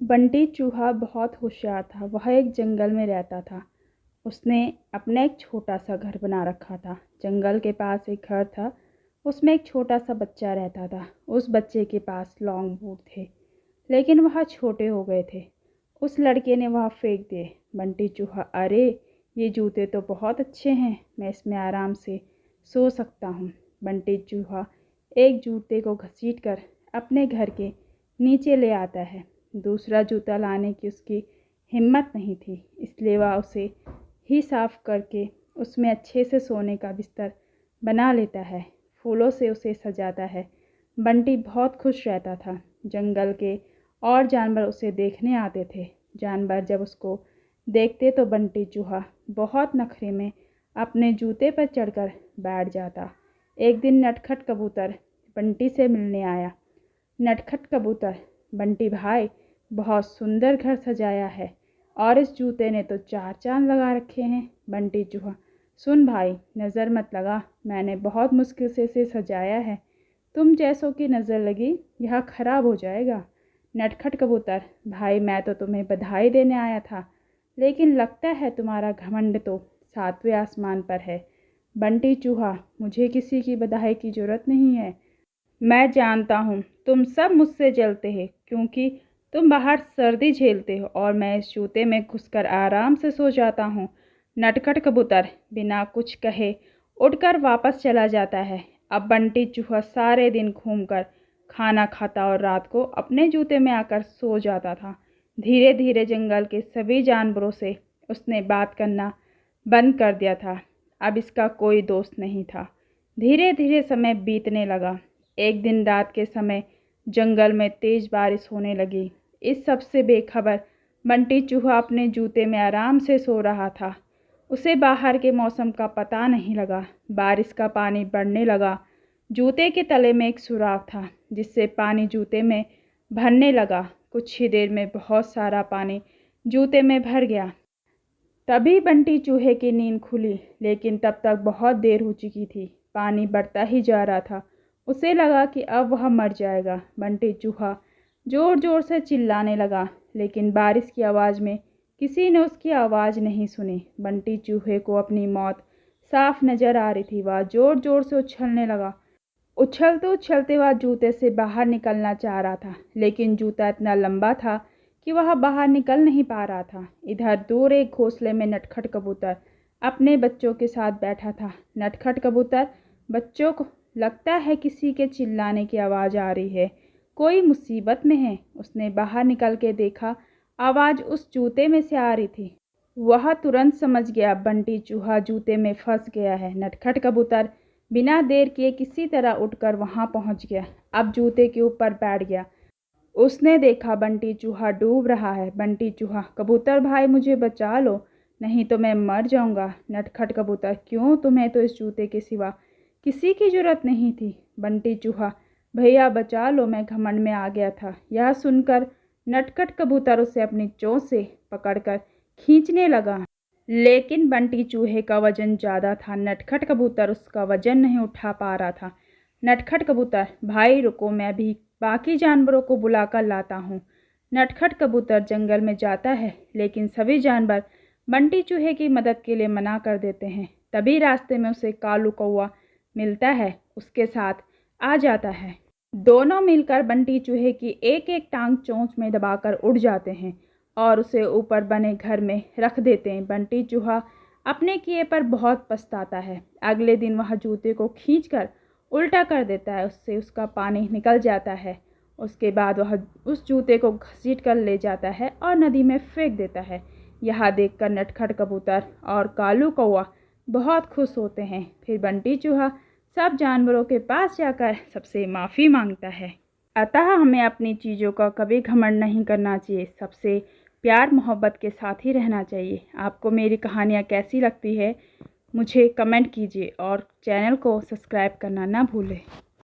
बंटी चूहा बहुत होशियार था। वह एक जंगल में रहता था। उसने अपना एक छोटा सा घर बना रखा था। जंगल के पास एक घर था, उसमें एक छोटा सा बच्चा रहता था। उस बच्चे के पास लॉन्ग बूट थे, लेकिन वह छोटे हो गए थे। उस लड़के ने वह फेंक दिए। बंटी चूहा, अरे ये जूते तो बहुत अच्छे हैं, मैं इसमें आराम से सो सकता हूँ। बंटी चूहा एक जूते को घसीट कर अपने घर के नीचे ले आता है। दूसरा जूता लाने की उसकी हिम्मत नहीं थी, इसलिए वह उसे ही साफ करके उसमें अच्छे से सोने का बिस्तर बना लेता है। फूलों से उसे सजाता है। बंटी बहुत खुश रहता था। जंगल के और जानवर उसे देखने आते थे। जानवर जब उसको देखते तो बंटी चूहा बहुत नखरे में अपने जूते पर चढ़कर बैठ जाता। एक दिन नटखट कबूतर बंटी से मिलने आया। नटखट कबूतर, बंटी भाई, बहुत सुंदर घर सजाया है और इस जूते ने तो 4 चांद लगा रखे हैं। बंटी चूहा, सुन भाई, नज़र मत लगा, मैंने बहुत मुश्किल से इसे सजाया है। तुम जैसों की नज़र लगी यह खराब हो जाएगा। नटखट कबूतर, भाई मैं तो तुम्हें बधाई देने आया था, लेकिन लगता है तुम्हारा घमंड तो 7वें आसमान पर है। बंटी चूहा, मुझे किसी की बधाई की ज़रूरत नहीं है। मैं जानता हूँ तुम सब मुझसे जलते हैं, क्योंकि तुम बाहर सर्दी झेलते हो और मैं इस जूते में घुसकर आराम से सो जाता हूँ। नटखट कबूतर बिना कुछ कहे उड़कर वापस चला जाता है। अब बंटी चूहा सारे दिन घूमकर खाना खाता और रात को अपने जूते में आकर सो जाता था। धीरे धीरे जंगल के सभी जानवरों से उसने बात करना बंद कर दिया था। अब इसका कोई दोस्त नहीं था। धीरे धीरे समय बीतने लगा। एक दिन रात के समय जंगल में तेज बारिश होने लगी। इस सब से बेखबर बंटी चूहा अपने जूते में आराम से सो रहा था। उसे बाहर के मौसम का पता नहीं लगा। बारिश का पानी बढ़ने लगा। जूते के तले में एक सुराख था, जिससे पानी जूते में भरने लगा। कुछ ही देर में बहुत सारा पानी जूते में भर गया। तभी बंटी चूहे की नींद खुली, लेकिन तब तक बहुत देर हो चुकी थी। पानी बढ़ता ही जा रहा था। उसे लगा कि अब वह मर जाएगा। बंटी चूहा ज़ोर ज़ोर से चिल्लाने लगा, लेकिन बारिश की आवाज़ में किसी ने उसकी आवाज़ नहीं सुनी। बंटी चूहे को अपनी मौत साफ नज़र आ रही थी। वह ज़ोर ज़ोर से उछलने लगा। उछलते उछलते वह जूते से बाहर निकलना चाह रहा था, लेकिन जूता इतना लंबा था कि वह बाहर निकल नहीं पा रहा था। इधर दूर एक घोंसले में नटखट कबूतर अपने बच्चों के साथ बैठा था। नटखट कबूतर बच्चों को लगता है किसी के चिल्लाने की आवाज़ आ रही है, कोई मुसीबत में है। उसने बाहर निकल के देखा, आवाज़ उस जूते में से आ रही थी। वह तुरंत समझ गया बंटी चूहा जूते में फंस गया है। नटखट कबूतर बिना देर किए किसी तरह उठकर वहां पहुंच गया। अब जूते के ऊपर बैठ गया। उसने देखा बंटी चूहा डूब रहा है। बंटी चूहा, कबूतर भाई मुझे बचा लो, नहीं तो मैं मर जाऊंगा। नटखट कबूतर, क्यों, तुम्हें तो इस जूते के सिवा किसी की जरूरत नहीं थी। बंटी चूहा, भैया बचा लो, मैं घमंड में आ गया था। यह सुनकर नटखट कबूतर उसे अपनी चोंच से पकड़कर खींचने लगा, लेकिन बंटी चूहे का वजन ज़्यादा था। नटखट कबूतर उसका वजन नहीं उठा पा रहा था। नटखट कबूतर, भाई रुको, मैं भी बाकी जानवरों को बुलाकर लाता हूँ। नटखट कबूतर जंगल में जाता है, लेकिन सभी जानवर बंटी चूहे की मदद के लिए मना कर देते हैं। तभी रास्ते में उसे कालू कौवा मिलता है, उसके साथ आ जाता है। दोनों मिलकर बंटी चूहे की एक एक टांग चोंच में दबाकर उड़ जाते हैं और उसे ऊपर बने घर में रख देते हैं। बंटी चूहा अपने किए पर बहुत पछताता है। अगले दिन वह जूते को खींचकर उल्टा कर देता है, उससे उसका पानी निकल जाता है। उसके बाद वह उस जूते को घसीट कर ले जाता है और नदी में फेंक देता है। यह देखकर नटखट कबूतर और कालू कौवा बहुत खुश होते हैं। फिर बंटी चूहा सब जानवरों के पास जाकर सबसे माफ़ी मांगता है। अतः हमें अपनी चीज़ों का कभी घमंड नहीं करना चाहिए, सबसे प्यार मोहब्बत के साथ ही रहना चाहिए। आपको मेरी कहानियाँ कैसी लगती है मुझे कमेंट कीजिए और चैनल को सब्सक्राइब करना ना भूलें।